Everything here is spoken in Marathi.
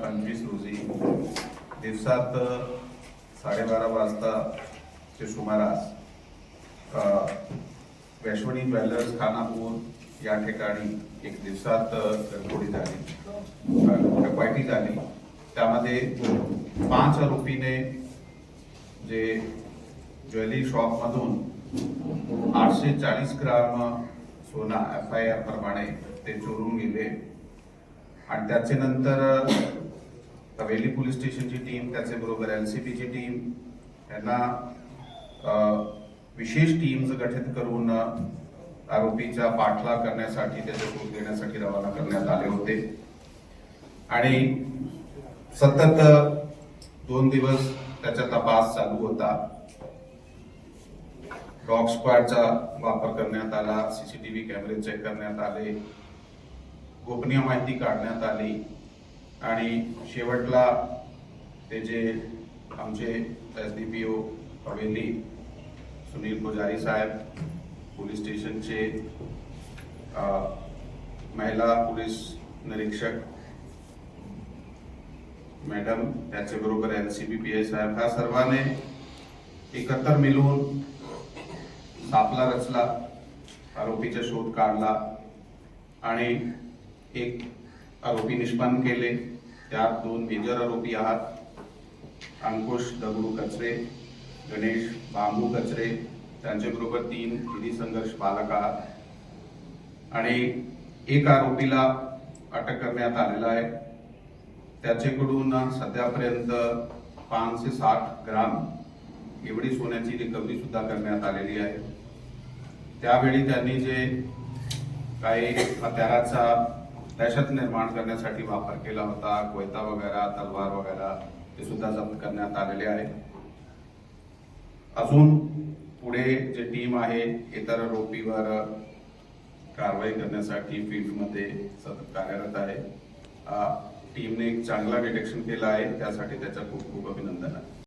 25 रोजी दिवसात 12:30 वाजता चे सुमारास वैश्वनी ज्वेलर्स खानापूर या ठिकाणी एक दिवसात घरफोडी झाली, डकैती झाली। त्यामध्ये 5 आरोपीने जे ज्वेलरी शॉप मधून 840 ग्राम सोना FIR प्रमाणे ते चोरून गेले आणि त्याचे नंतर हवेली पोलीस स्टेशनची टीम, त्याचे बरोबर LCB ची टीम यांना विशेष टीम्स गठीत करून आरोपीचा पाठलाग करण्यासाठी, त्याचा शोध घेण्यासाठी रवाना करण्यात आले होते आणि सतत 2 दिवस त्याचा तपास चालू होता। डॉग स्क्वॉडचा वापर करण्यात आला, CCTV कॅमेरे चेक करण्यात आले, गोपनीय माहिती काढण्यात आली आणि शेवटला ते जे आमचे SDPO हवेली सुनील पुजारी साहेब, पोलीस स्टेशनचे महिला पोलीस निरीक्षक मॅडम, त्याचे बरोबर LCB PI साहेब, ह्या सर्वांनी एकत्र मिळून सापळा रचला, आरोपीचा शोध काढला आणि एक आरोपी निष्पन्न केले। त्यात 2 मेजर आरोपी आहात, अंकुश दगडू कचरे, गणेश बांबू कचरे, त्यांच्या बरोबर 3 विधी संघर्ष बालक आहात आणि एक आरोपीला अटक करण्यात आलेला आहे। त्याच्याकडून सध्यापर्यंत 5 से 60 ग्राम एवढी सोन्याची रिकव्हरी सुद्धा करण्यात आलेली आहे। त्यावेळी त्यांनी जे काही हत्याराचा दहशत निर्माण करण्यासाठी वापर केला होता, कोयता वगैरे, तलवार वगैरे, ते सुद्धा जप्त करण्यात आलेले आहे। अजून पुढे जे टीम आहे इतर आरोपीवर कारवाई करण्यासाठी फील्डमध्ये सतत कार्यरत आहे। टीमने एक चांगला डिटेक्शन केला आहे, त्यासाठी त्याचा खूप खूप अभिनंदन आहे।